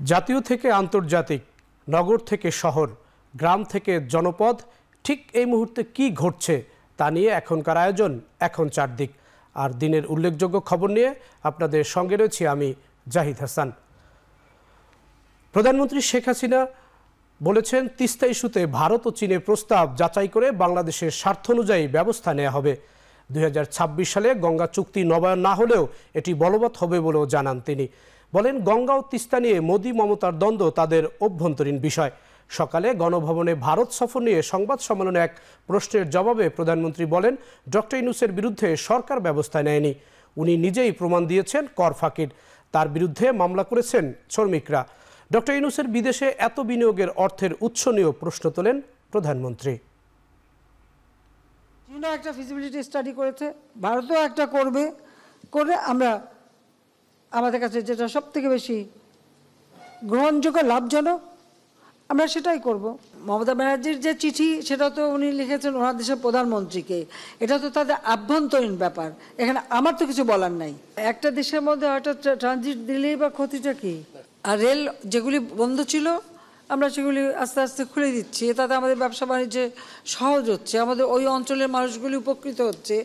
জাতীয় থেকে আন্তর্জাতিক, নগর থেকে শহর, গ্রাম থেকে জনপদ, ঠিক এই মুহূর্তে কি ঘটছে তা নিয়ে এখনকার আয়োজন এখন চারদিক। আর দিনের উল্লেখযোগ্য খবর নিয়ে আপনাদের সঙ্গে রয়েছি আমি জাহিদ হাসান। প্রধানমন্ত্রী শেখ হাসিনা বলেছেন, তিস্তা ইস্যুতে ভারত ও চীনের প্রস্তাব যাচাই করে বাংলাদেশের স্বার্থ অনুযায়ী ব্যবস্থা নেওয়া হবে। 2026 সালে গঙ্গা চুক্তি নবায়ন না হলেও এটি বলবৎ হবে বলেও জানান তিনি। বলেন, গঙ্গা ও তিস্তা নিয়ে মোদি মমতার দ্বন্দ্ব তাদের অভ্যন্তরীণ বিষয়। সকালে গণভবনে ভারত সফর নিয়ে সংবাদ সম্মেলনে এক প্রশ্নের জবাবে প্রধানমন্ত্রী বলেন, ডক্টর ইউনূসের বিরুদ্ধে সরকার ব্যবস্থা নেয়নি। উনি নিজেই প্রমাণ দিয়েছেন কর ফাঁকির। তার বিরুদ্ধে মামলা করেছেন শ্রমিকরা। ডক্টর ইউনূসের বিদেশে এত বিনিয়োগের অর্থের উৎস নিয়েও প্রশ্ন তোলেন প্রধানমন্ত্রী। চীনও একটা ফিজিবিলিটি স্টাডি করেছে, ভারতও একটা করবে, করে আমরা আমাদের কাছে যেটা সব থেকে বেশি গ্রহণযোগ্য লাভজনক আমরা সেটাই করব। মমতা ব্যানার্জির যে চিঠি সেটা তো উনি লিখেছেন ওনার দেশের প্রধানমন্ত্রীকে, এটা তো তাদের আভ্যন্তরীণ ব্যাপার, এখানে আমার তো কিছু বলার নাই। একটা দেশের মধ্যে হয়তো ট্রানজিট দিলেই বা ক্ষতিটা কি? আর রেল যেগুলি বন্ধ ছিল আমরা সেগুলি আস্তে আস্তে খুলে দিচ্ছি, তাতে আমাদের ব্যবসা বাণিজ্যে সহজ হচ্ছে, আমাদের ওই অঞ্চলের মানুষগুলি উপকৃত হচ্ছে,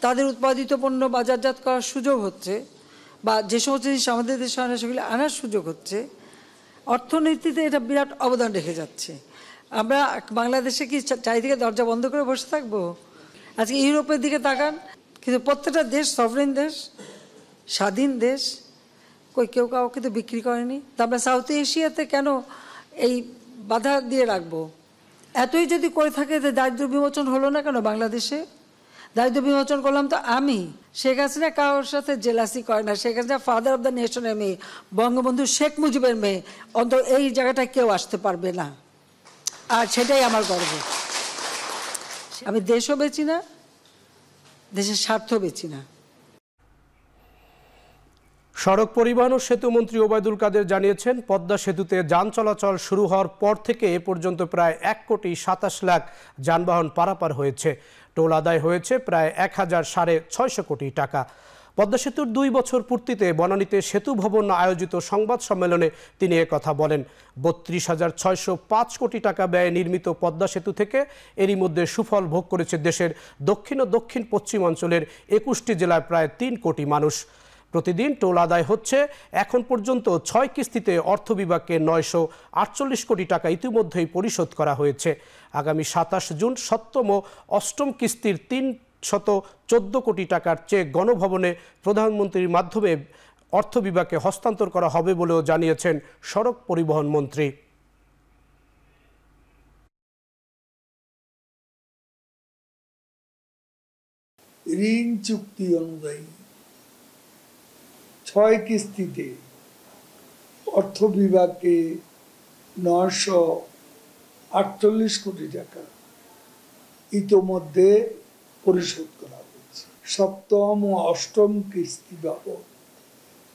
তাদের উৎপাদিত পণ্য বাজারজাত করার সুযোগ হচ্ছে, বা যে সমস্ত জিনিস আমাদের দেশে আনা সেগুলি আনার সুযোগ হচ্ছে। অর্থনীতিতে এটা বিরাট অবদান রেখে যাচ্ছে। আমরা বাংলাদেশে কি চারিদিকে দরজা বন্ধ করে বসে থাকবো? আজকে ইউরোপের দিকে তাকান, কিন্তু প্রত্যেকটা দেশ সভরেন দেশ, স্বাধীন দেশ, কেউ কাউকে তো বিক্রি করেনি। তা আমরা সাউথ এশিয়াতে কেন এই বাধা দিয়ে রাখবো? এতই যদি করে থাকে যে দারিদ্র বিমোচন হলো না কেন বাংলাদেশে? দারিদ্র বিমোচন করলাম তো আমি। শেখ হাসিনা কারোর সাথে জেলাসি করে না। Sheikh Hasina father of the নেশনের মেয়ে, বঙ্গবন্ধু শেখ মুজিবের মেয়ে। অন্তত এই জায়গাটায় কেউ আসতে পারবে না, আর সেটাই আমার গর্ব। আমি দেশও বেচি না, দেশের স্বার্থ বেচি না। সড়ক পরিবহন ও সেতু মন্ত্রী ওবায়দুল কাদের জানিয়েছেন, পদ্মা সেতুতে যান চলাচল শুরু হওয়ার পর থেকে এ পর্যন্ত প্রায় 1,27 লাখ যানবাহন পারাপার হয়েছে। টোল আদায় হয়েছে প্রায় 1,650 কোটি টাকা। পদ্মা সেতুর 2 বছর পূর্তিতে বনানীতে সেতু ভবন আয়োজিত সংবাদ সম্মেলনে তিনি একথা বলেন। 32,605 কোটি টাকা ব্যয়ে নির্মিত পদ্মা সেতু থেকে এরই মধ্যে সুফল ভোগ করেছে দেশের দক্ষিণ ও দক্ষিণ পশ্চিমাঞ্চলের 21টি জেলায় প্রায় 3 কোটি মানুষ। প্রতিদিন টোল আদায় হচ্ছে। এখন পর্যন্ত 6 কিস্তিতে অর্থ বিভাগকে 948 কোটি টাকা ইতিমধ্যেই পরিশোধ করা হয়েছে। আগামী 27 জুন 7ম ও 8ম কিস্তির 314 কোটি টাকার চেক গণভবনে প্রধানমন্ত্রীর মাধ্যমে অর্থ বিভাগকে হস্তান্তর করা হবে বলেও জানিয়েছেন সড়ক পরিবহন মন্ত্রী। ঋণ চুক্তি অনুযায়ী 6 কিস্তিতে অর্থ বিভাগকে 948 কোটি টাকা ইতোমধ্যে পরিশোধ করা হয়েছে। 7ম ও 8ম কিস্তি বাবদ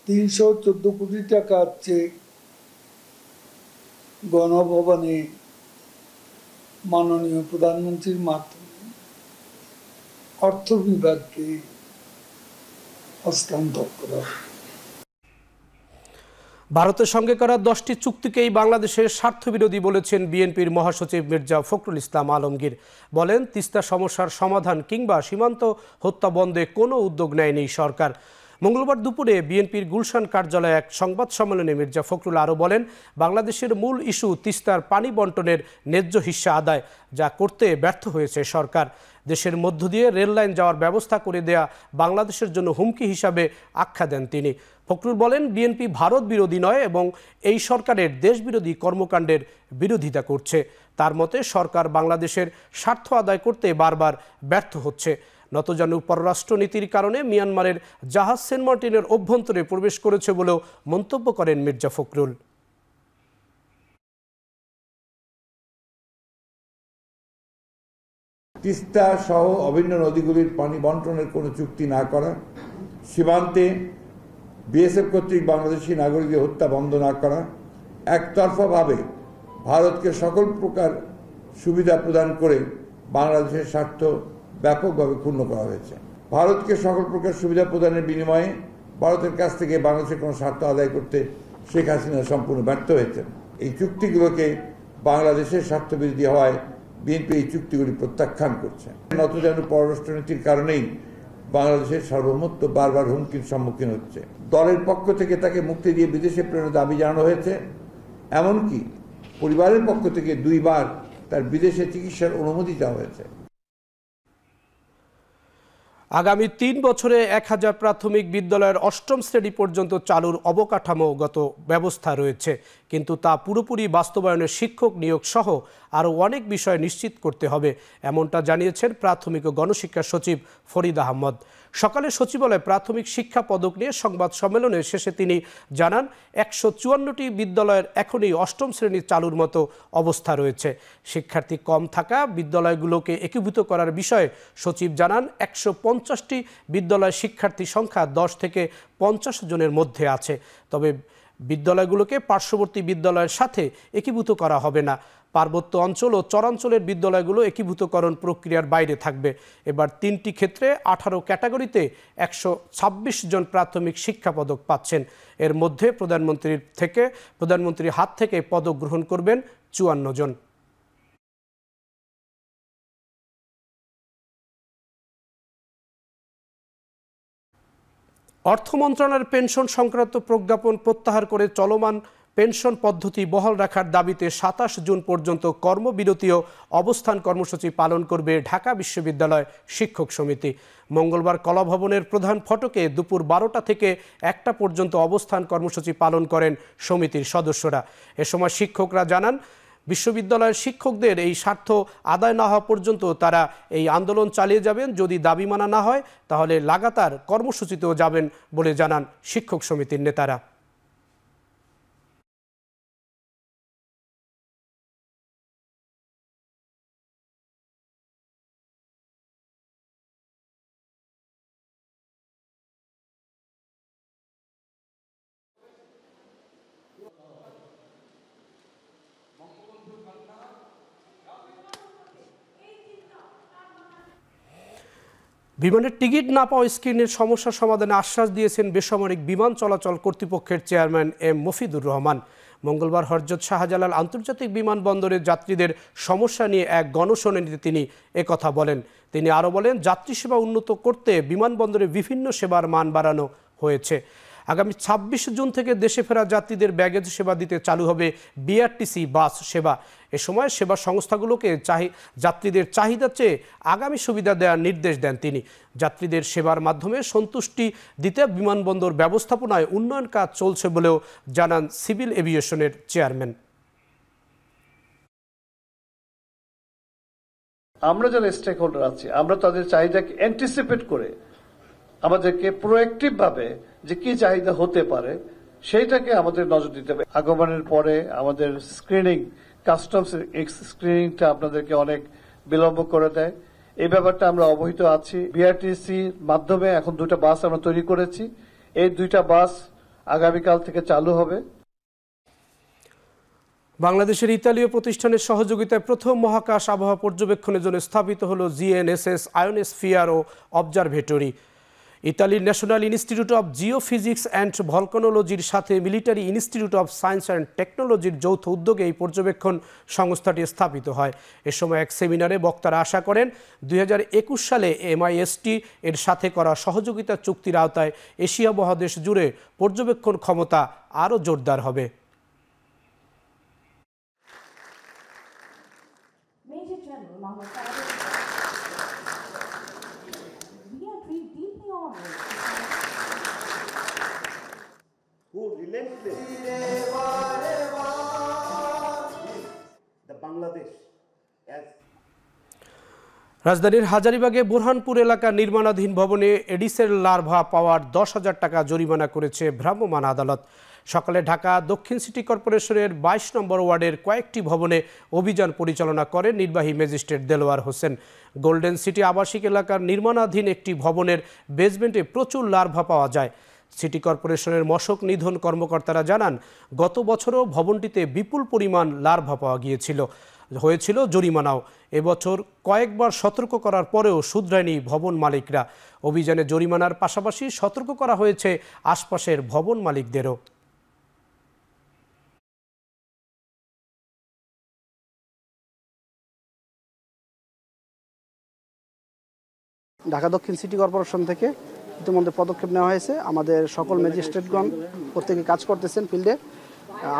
314 কোটি টাকার চেক গণভবনে মাননীয় প্রধানমন্ত্রীর মাধ্যমে অর্থ বিভাগকে হস্তান্তর করা। ভারতের সঙ্গে করা 10টি চুক্তিকেই বাংলাদেশের স্বার্থবিরোধী বলেছেন বিএনপির মহাসচিব মির্জা ফখরুল ইসলাম আলমগীর। বলেন, তিস্তা সমস্যার সমাধান কিংবা সীমান্ত হত্যা বন্ধে কোনো উদ্যোগ নেয়নি সরকার। মঙ্গলবার দুপুরে বিএনপির গুলশান কার্যালয়ে এক সংবাদ সম্মেলনে মির্জা ফখরুল আরও বলেন, বাংলাদেশের মূল ইস্যু তিস্তার পানি বন্টনের ন্যায্য হিস্সা আদায়, যা করতে ব্যর্থ হয়েছে সরকার। দেশের মধ্য দিয়ে রেল লাইন যাওয়ার ব্যবস্থা করে দেয়া বাংলাদেশের জন্য হুমকি হিসাবে আখ্যা দেন তিনি। ফখরুল বলেন, বিএনপি ভারত বিরোধী নয় এবং এই সরকারের দেশবিরোধী কর্মকাণ্ডের বিরোধিতা করছে। তার মতে সরকার বাংলাদেশের স্বার্থ আদায় করতে বারবার ব্যর্থ হচ্ছে। নতজানু পররাষ্ট্রনীতির কারণে মিয়ানমারের জাহাজ সেন্ট মার্টিনের অভ্যন্তরে প্রবেশ করেছে বলেও মন্তব্য করেন মির্জা ফখরুল। তিস্তা সহ অভিন্ন নদীগুলির পানি বন্টনের কোনো চুক্তি না করা, সীমান্তে বিএসএফ কর্তৃক বাংলাদেশি নাগরিকদের হত্যা বন্ধ না করা, একতরফাভাবে ভারতকে সকল প্রকার সুবিধা প্রদান করে বাংলাদেশের স্বার্থ ব্যাপকভাবে ক্ষুণ্ণ করা হয়েছে। ভারতকে সকল প্রকার সুবিধা প্রদানের বিনিময়ে ভারতের কাছ থেকে বাংলাদেশের কোনো স্বার্থ আদায় করতে শেখ হাসিনা সম্পূর্ণ ব্যর্থ হয়েছেন। এই চুক্তিগুলোকে বাংলাদেশের স্বার্থবিরোধী হওয়ায় বিএনপি এই চুক্তিগুলি প্রত্যাখ্যান করছে। নতজানু পররাষ্ট্রনীতির কারণেই বাংলাদেশের সার্বভৌমত্ব বারবার হুমকির সম্মুখীন হচ্ছে। দলের পক্ষ থেকে তাকে মুক্তি দিয়ে বিদেশে প্রেরণের দাবি জানানো হয়েছে, এমনকি পরিবারের পক্ষ থেকে 2 বার তার বিদেশে চিকিৎসার অনুমতি দেওয়া হয়েছে। আগামী 3 বছরে 1000 প্রাথমিক বিদ্যালয়ের 8ম শ্রেণী পর্যন্ত চালুর অবকাঠামোগত ব্যবস্থা রয়েছে, কিন্তু তা পুরোপুরি বাস্তবায়নে শিক্ষক নিয়োগ সহ আরও অনেক বিষয় নিশ্চিত করতে হবে, এমনটা জানিয়েছেন প্রাথমিক ও গণশিক্ষা সচিব ফরিদ আহমদ। সকালে সচিবালয়ে প্রাথমিক শিক্ষা পদক নিয়ে সংবাদ সম্মেলনের শেষে তিনি জানান 154টি বিদ্যালয়ের এখনই 8ম শ্রেণী চালুর মতো অবস্থা রয়েছে। শিক্ষার্থী কম থাকা বিদ্যালয়গুলোকে একীভূত করার বিষয়ে সচিব জানান 150টি বিদ্যালয় শিক্ষার্থী সংখ্যা 10 থেকে 50 জনের মধ্যে আছে, তবে বিদ্যালয়গুলোকে পার্শ্ববর্তী বিদ্যালয়ের সাথে একীভূত করা হবে না। পার্বত্য অঞ্চল ও চরাঞ্চলের বিদ্যালয়গুলো একীভূতকরণ প্রক্রিয়ার বাইরে থাকবে। এবার 3টি ক্ষেত্রে 18 ক্যাটাগরিতে 126 জন প্রাথমিক শিক্ষা পদক পাচ্ছেন। এর মধ্যে প্রধানমন্ত্রীর হাত থেকে পদক গ্রহণ করবেন 54 জন। অর্থ মন্ত্রণালয়ের পেনশন সংক্রান্ত প্রজ্ঞাপন প্রত্যাহার করে চলমান পেনশন পদ্ধতি বহাল রাখার দাবিতে 27 জুন পর্যন্ত কর্মবিরতি ও অবস্থান কর্মসূচি পালন করবে ঢাকা বিশ্ববিদ্যালয় শিক্ষক সমিতি। মঙ্গলবার কলাভবনের প্রধান ফটকে দুপুর 12টা থেকে 1টা পর্যন্ত অবস্থান কর্মসূচি পালন করেন সমিতির সদস্যরা। এ সময় শিক্ষকরা জানান, বিশ্ববিদ্যালয়ের শিক্ষকদের এই স্বার্থ আদায় না হওয়া পর্যন্ত তারা এই আন্দোলন চালিয়ে যাবেন। যদি দাবি মানা না হয় তাহলে লাগাতার কর্মসূচিতেও যাবেন বলে জানান শিক্ষক সমিতির নেতারা। বিমানের টিকিট না পাওয়া স্ক্রিনের সমস্যা সমাধানে আশ্বাস দিয়েছেন বেসামরিক বিমান চলাচল কর্তৃপক্ষের চেয়ারম্যান এম মফিদুর রহমান। মঙ্গলবার হযরত শাহজালাল আন্তর্জাতিক বিমানবন্দরের যাত্রীদের সমস্যা নিয়ে এক গণশুনানিতে তিনি একথা বলেন। তিনি আরও বলেন, যাত্রী সেবা উন্নত করতে বিমানবন্দরে বিভিন্ন সেবার মান বাড়ানো হয়েছে। আগামী 26 জুন থেকে দেশে ফেরা যাত্রীদের ব্যাগেজ সেবা দিতে চালু হবে বিআরটিসি বাস সেবা। এ সময় সেবা সংস্থাগুলোকে যাত্রীদের চাহিদা চেয়ে আগামী সুবিধা দেওয়ার নির্দেশ দেন তিনি। যাত্রীদের সেবার মাধ্যমে সন্তুষ্টি দিতে বিমানবন্দর ব্যবস্থাপনায় উন্নয়ন কাজ চলছে বলেও জানান সিভিল এভিয়েশনের চেয়ারম্যান। আমরা যারা স্টেক হোল্ডার আছি, আমরা তাদের চাহিদাকে অ্যান্টিসিপেট করে আমাদেরকে প্রোঅ্যাক্টিভ ভাবে যে কি চাহিদা হতে পারে সেইটাকে আমাদের নজর দিতে হবে। আগমনের পরে আমাদের স্ক্রিনিং, কাস্টমস স্ক্রিনিংটা আপনাদেরকে অনেক বিলম্ব করে দেয়। এই ব্যাপারটা আমরা অবহিত আছি। বিআরটিসির মাধ্যমে এখন 2টা বাস আমরা তৈরি করেছি। এই 2টা বাস আগামীকাল থেকে চালু হবে। বাংলাদেশের ইতালীয় প্রতিষ্ঠানের সহযোগিতায় প্রথম মহাকাশ আবহাওয়া পর্যবেক্ষণের জন্য স্থাপিত হল জিএনএসএস আয়োনোস্ফিয়ার ও অবজারভেটরি। ইতালির national institute of geophysics and ভলকানোলজির সাথে military institute of science and টেকনোলজির যৌথ উদ্যোগে এই পর্যবেক্ষণ সংস্থাটি স্থাপিত হয়। এ সময় এক সেমিনারে বক্তারা আশা করেন 2021 সালে MIST এর সাথে করা সহযোগিতা চুক্তির আওতায় এশিয়া মহাদেশ জুড়ে পর্যবেক্ষণ ক্ষমতা আরও জোরদার হবে। রাজধানীর হাজারীবাগে বুরহানপুর এলাকার নির্মাণাধীন ভবনে এডিসের লার্ভা পাওয়ার 10,000 টাকা জরিমানা করেছে ভ্রাম্যমাণ আদালত। সকালে ঢাকা দক্ষিণ সিটি কর্পোরেশনের 22 নম্বর ওয়ার্ডের কয়েকটি ভবনে অভিযান পরিচালনা করেন নির্বাহী magistrate Delwar Hossain. Golden city আবাসিক এলাকার নির্মাণাধীন একটি ভবনের বেসমেন্টে প্রচুর লার্ভা পাওয়া যায়। সিটি কর্পোরেশনের মশক নিধন কর্মকর্তারা জানান, গত বছরও ভবনটিতে বিপুল পরিমাণ লার্ভা পাওয়া হয়েছিল জরিমানাও। এবছর কয়েকবার সতর্ক করার পরেও শুধরায়নি ভবন মালিকরা। অভিযানে জরিমানার পাশাপাশি সতর্ক করা হয়েছে আশপাশের ভবন মালিকদেরও। ঢাকা দক্ষিণ সিটি কর্পোরেশন থেকে ইতিমধ্যে পদক্ষেপ নেওয়া হয়েছে। আমাদের সকল ম্যাজিস্ট্রেটগণ প্রত্যেকে কাজ করতেছেন ফিল্ডে।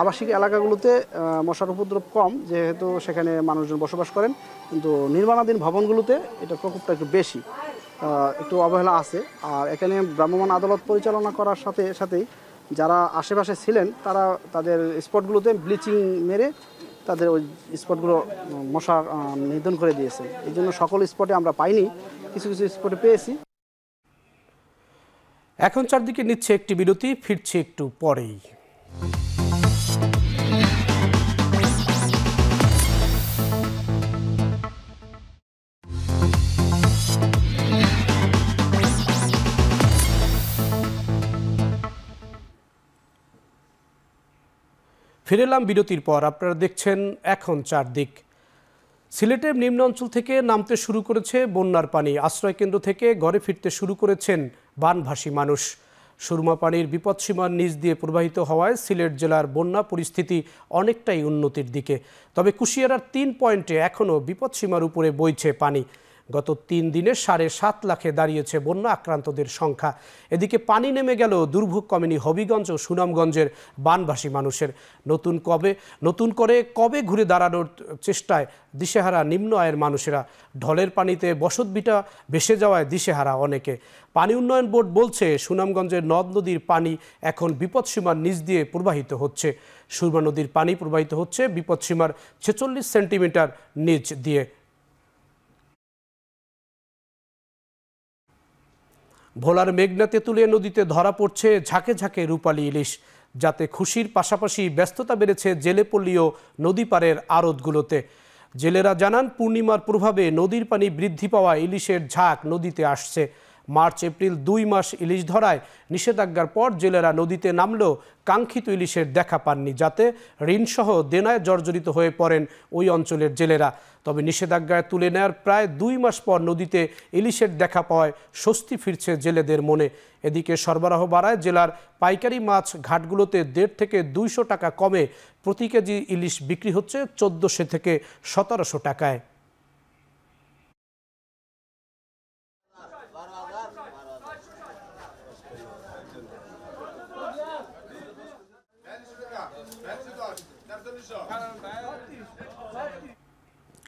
আবাসিক এলাকাগুলোতে মশার উপদ্রব কম, যেহেতু সেখানে মানুষজন বসবাস করেন, কিন্তু নির্মাণাধীন ভবনগুলোতে এটা প্রকোপটা একটু বেশি, একটু অবহেলা আছে। আর এখানে ভ্রাম্যমাণ আদালত পরিচালনা করার সাথে সাথেই যারা আশেপাশে ছিলেন তারা তাদের স্পটগুলোতে ব্লিচিং মেরে তাদের ওই স্পটগুলো মশা নিধন করে দিয়েছে। এই জন্য সকল স্পটে আমরা পাইনি, কিছু কিছু স্পটে পেয়েছি। এখন চারদিকে নিচ্ছে একটি বিরতি, ফিরছে একটু পরেই। ফিরে এলাম বিরতির পর। আপনারা দেখছেন এখন চারদিক। সিলেটের নিম্ন অঞ্চল থেকে নামতে শুরু করেছে বন্যার পানি। আশ্রয়কেন্দ্র থেকে ঘরে ফিরতে শুরু করেছেন বানভাসী মানুষ। সুরমা পানির বিপদসীমার নিচ দিয়ে প্রবাহিত হওয়ায় সিলেট জেলার বন্যা পরিস্থিতি অনেকটাই উন্নতির দিকে। তবে কুশিয়ারার 3 পয়েন্টে এখনও বিপদসীমার উপরে বইছে পানি। গত 3 দিনে 7.5 লাখে দাঁড়িয়েছে বন্যা আক্রান্তদের সংখ্যা। এদিকে পানি নেমে গেল দুর্ভোগ কমেনি হবিগঞ্জ ও সুনামগঞ্জের বানভাসী মানুষের। নতুন করে কবে ঘুরে দাঁড়ানোর চেষ্টায় দিশেহারা নিম্ন আয়ের মানুষেরা। ঢলের পানিতে বসতভিটা ভেসে যাওয়ায় দিশেহারা অনেকে। পানি উন্নয়ন বোর্ড বলছে সুনামগঞ্জের নদ নদীর পানি এখন বিপদসীমার নিচ দিয়ে প্রবাহিত হচ্ছে। সুরমা নদীর পানি প্রবাহিত হচ্ছে বিপদসীমার 46 সেন্টিমিটার নিচ দিয়ে। ভোলার মেঘনা তেঁতুলিয়া নদীতে ধরা পড়ছে ঝাঁকে ঝাঁকে রূপালী ইলিশ, যাতে খুশির পাশাপাশি ব্যস্ততা বেড়েছে জেলেপল্লী ও নদী পাড়ের আড়তগুলোতে। জেলেরা জানান, পূর্ণিমার প্রভাবে নদীর পানি বৃদ্ধি পাওয়া ইলিশের ঝাঁক নদীতে আসছে। মার্চ এপ্রিল 2 মাস ইলিশ ধরায় নিষেধাজ্ঞার পর জেলেরা নদীতে নামলেও কাঙ্ক্ষিত ইলিশের দেখা পাননি, যাতে ঋণসহ দেনায় জর্জরিত হয়ে পড়েন ওই অঞ্চলের জেলেরা। তবে নিষেধাজ্ঞায় তুলে নেওয়ার প্রায় 2 মাস পর নদীতে ইলিশের দেখা পাওয়ায় স্বস্তি ফিরছে জেলেদের মনে। এদিকে সরবরাহ বাড়ায় জেলার পাইকারি মাছ ঘাটগুলোতে 1.5 থেকে 200 টাকা কমে প্রতি কেজি ইলিশ বিক্রি হচ্ছে 1400 থেকে 1700 টাকায়।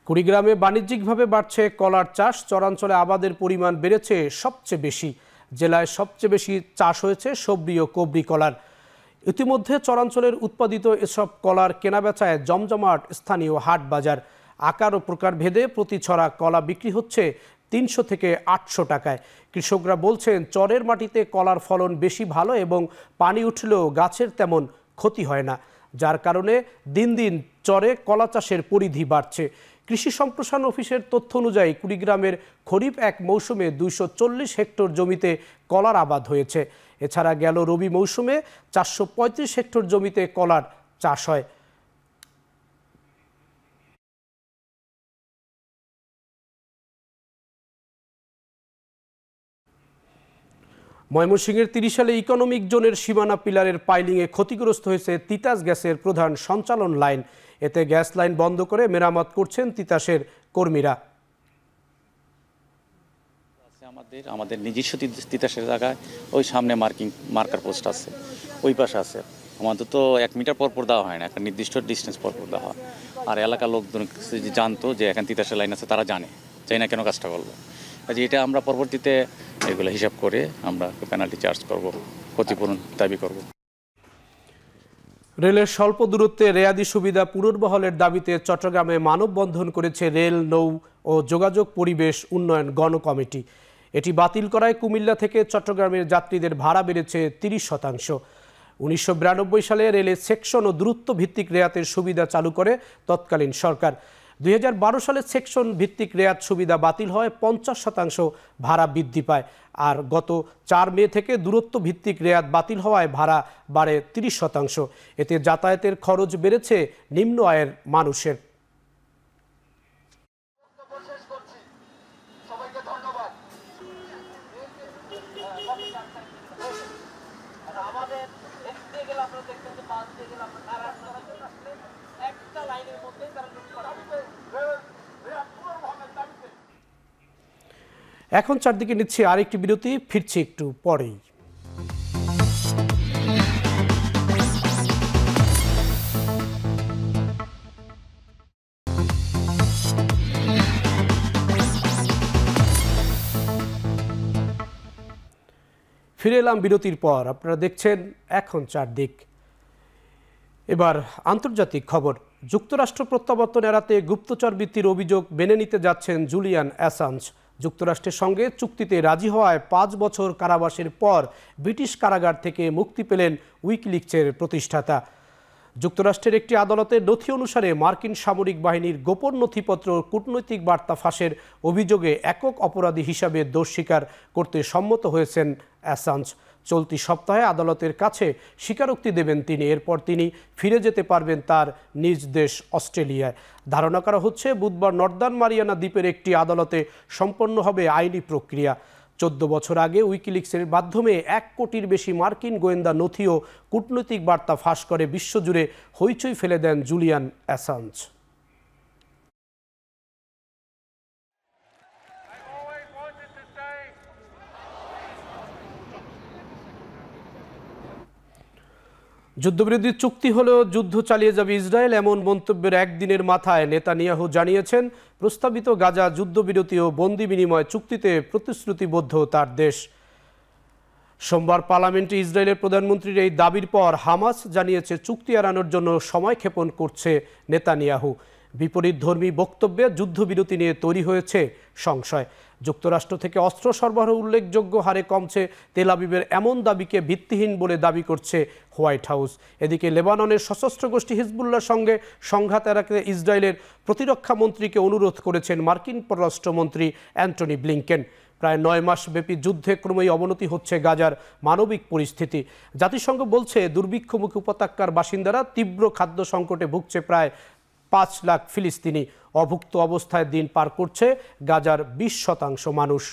কুড়িগ্রামে বাণিজ্যিকভাবে বাড়ছে কলার চাষ। চরাঞ্চলে আবাদের পরিমাণ বেড়েছে সবচেয়ে বেশি। জেলায় সবচেয়ে বেশি চাষ হয়েছে সবরি ও কবরি কলার। ইতিমধ্যে চরাঞ্চলের উৎপাদিত এসব কলার কেনাবেচায় জমজমাট স্থানীয় হাট বাজার। আকার ও প্রকার ভেদে প্রতি ছড়া কলা বিক্রি হচ্ছে 300 থেকে 800 টাকায়। কৃষকরা বলছেন, চরের মাটিতে কলার ফলন বেশি ভালো এবং পানি উঠলেও গাছের তেমন ক্ষতি হয় না, যার কারণে দিন দিন চরে কলা চাষের পরিধি বাড়ছে। কৃষি সম্প্রসারণ অফিসের তথ্য অনুযায়ী কুড়িগ্রামের খরিফ 1 মৌসুমে 240 হেক্টর জমিতে কলার আবাদ হয়েছে। এছাড়া গেল রবি মৌসুমে 435 হেক্টর জমিতে কলার চাষ হয়। ময়মনসিংহের 30 সালে ইকোনমিক জোনের সীমানা পিলারের পাইলিংয়ে ক্ষতিগ্রস্ত হয়েছে তিতাস গ্যাসের প্রধান সঞ্চালন লাইন। এতে গ্যাস লাইন বন্ধ করে মেরামত করছেন তিতাসের কর্মীরা। আমাদের নিজস্ব তিতাসের জায়গায় ওই সামনে মার্কার পোস্ট আছে, ওই পাশে আছে। আমাদের তো 1 মিটার পর দেওয়া হয় না, একটা নির্দিষ্ট ডিস্টেন্স পর দেওয়া হয়। আর এলাকার লোকজন জানতো যে এখানে তিতাসের লাইন আছে, তারা জানি না কেন কাজটা করলো। কাজে এটা আমরা পরবর্তীতে এগুলো হিসাব করে আমরা পেনাল্টি চার্জ করব, ক্ষতিপূরণ দাবি করব। রেলের স্বল্প দূরত্বে রেয়াদি সুবিধা পুনর্বহালের দাবিতে চট্টগ্রামে মানববন্ধন করেছে রেল, নৌ ও যোগাযোগ পরিবেশ উন্নয়ন গণ কমিটি। এটি বাতিল করায় কুমিল্লা থেকে চট্টগ্রামের যাত্রীদের ভাড়া বেড়েছে 30%। 1992 সালে রেলের সেকশন ও দূরত্ব ভিত্তিক রেয়াতের সুবিধা চালু করে তৎকালীন সরকার। 2012 সালে সেকশন ভিত্তিক রেয়াত সুবিধা বাতিল হয়, 50% ভাড়া বৃদ্ধি পায়। আর গত 4 মে থেকে দূরত্ব ভিত্তিক রেয়াত বাতিল হওয়ায় ভাড়া বাড়ে 30%। এতে যাতায়াতের খরচ বেড়েছে নিম্ন আয়ের মানুষের। এখন চারদিকে নিচ্ছি আরেকটি বিরতি, ফিরছি একটু পরেই। ফিরে এলাম বিরতির পর। আপনারা দেখছেন এখন চারদিক। এবার আন্তর্জাতিক খবর। যুক্তরাষ্ট্র প্রত্যাবর্তন এড়াতে গুপ্তচর বৃত্তির অভিযোগ মেনে নিতে যাচ্ছেন জুলিয়ান অ্যাসাঞ্জ। যুক্তরাষ্ট্রের সঙ্গে চুক্তিতে রাজি হওয়ায় 5 বছর কারাবাসের পর ব্রিটিশ কারাগার থেকে মুক্তি পেলেন উইকিলিক্সের প্রতিষ্ঠাতা। যুক্তরাষ্ট্রের একটি আদালতের নথি অনুসারে মার্কিন সামরিক বাহিনীর গোপন নথিপত্র কূটনৈতিক বার্তা ফাঁসের অভিযোগে একক অপরাধী হিসাবে দোষ স্বীকার করতে সম্মত হয়েছেন অ্যাসাঞ্জ। চলতি সপ্তাহে আদালতের কাছে স্বীকারোক্তি দেবেন তিনি। এরপর তিনি ফিরে যেতে পারবেন তার নিজ দেশ অস্ট্রেলিয়ায়। ধারণা করা হচ্ছে বুধবার নর্দার্ন মারিয়ানা দ্বীপের একটি আদালতে সম্পন্ন হবে আইনি প্রক্রিয়া। 14 বছর আগে উইকিলিক্সের মাধ্যমে 1 কোটির বেশি মার্কিন গোয়েন্দা নথি ও কূটনৈতিক বার্তা ফাঁস করে বিশ্বজুড়ে হইচই ফেলে দেন জুলিয়ান অ্যাসাঞ্জ। যুদ্ধবিরোধী চুক্তি হলেও যুদ্ধ চালিয়ে যাবে ইসরায়েল, এমন মন্তব্যের একদিনের মাথায় নেতানিয়াহু জানিয়েছেন প্রস্তাবিত গাজা যুদ্ধবিরতি ও বন্দি বিনিময় চুক্তিতে প্রতিশ্রুতিবদ্ধ তার দেশ। সোমবার পার্লামেন্টে ইসরায়েলের প্রধানমন্ত্রীর এই দাবির পর হামাস জানিয়েছে চুক্তি এড়ানোর জন্য সময়ক্ষেপণ করছে নেতানিয়াহু। বিপরীতধর্মী বক্তব্যে যুদ্ধবিরতি নিয়ে তৈরি হয়েছে সংশয়। যুক্তরাষ্ট্র থেকে অস্ত্র সরবরাহ উল্লেখযোগ্য হারে কমছে তেল আবিবের এমন দাবিকে ভিত্তিহীন বলে দাবি করছে হোয়াইট হাউস। এদিকে লেবাননের সশস্ত্র গোষ্ঠী হিজবুল্লাহর সঙ্গে সংঘাত এড়াতে ইসরায়েলের প্রতিরক্ষা মন্ত্রীকে অনুরোধ করেছেন মার্কিন পররাষ্ট্রমন্ত্রী অ্যান্টনি ব্লিংকেন। প্রায় 9 মাস ব্যাপী যুদ্ধে ক্রমেই অবনতি হচ্ছে গাজার মানবিক পরিস্থিতি। জাতিসংঘ বলছে দুর্ভিক্ষমুখী উপত্যকার বাসিন্দারা তীব্র খাদ্য সংকটে ভুগছে। প্রায় 5 লাখ ফিলিস্তিনি অভুক্ত অবস্থায় দিন পার করছে গাজার 20% মানুষ।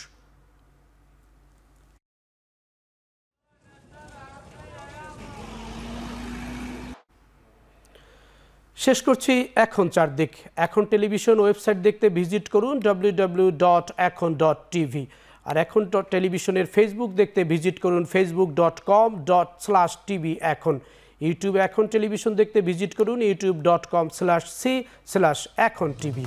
শেষ করছি এখন চারদিক। এখন টেলিভিশন ওয়েবসাইট দেখতে ভিজিট করুন www.ekhon.tv। আর এখন টেলিভিশনের ফেসবুক দেখতে ভিজিট করুন facebook.com/tv এখন। ইউটিউবে এখন টেলিভিশন দেখতে ভিজিট করুন youtube.com/c/ekhon tv।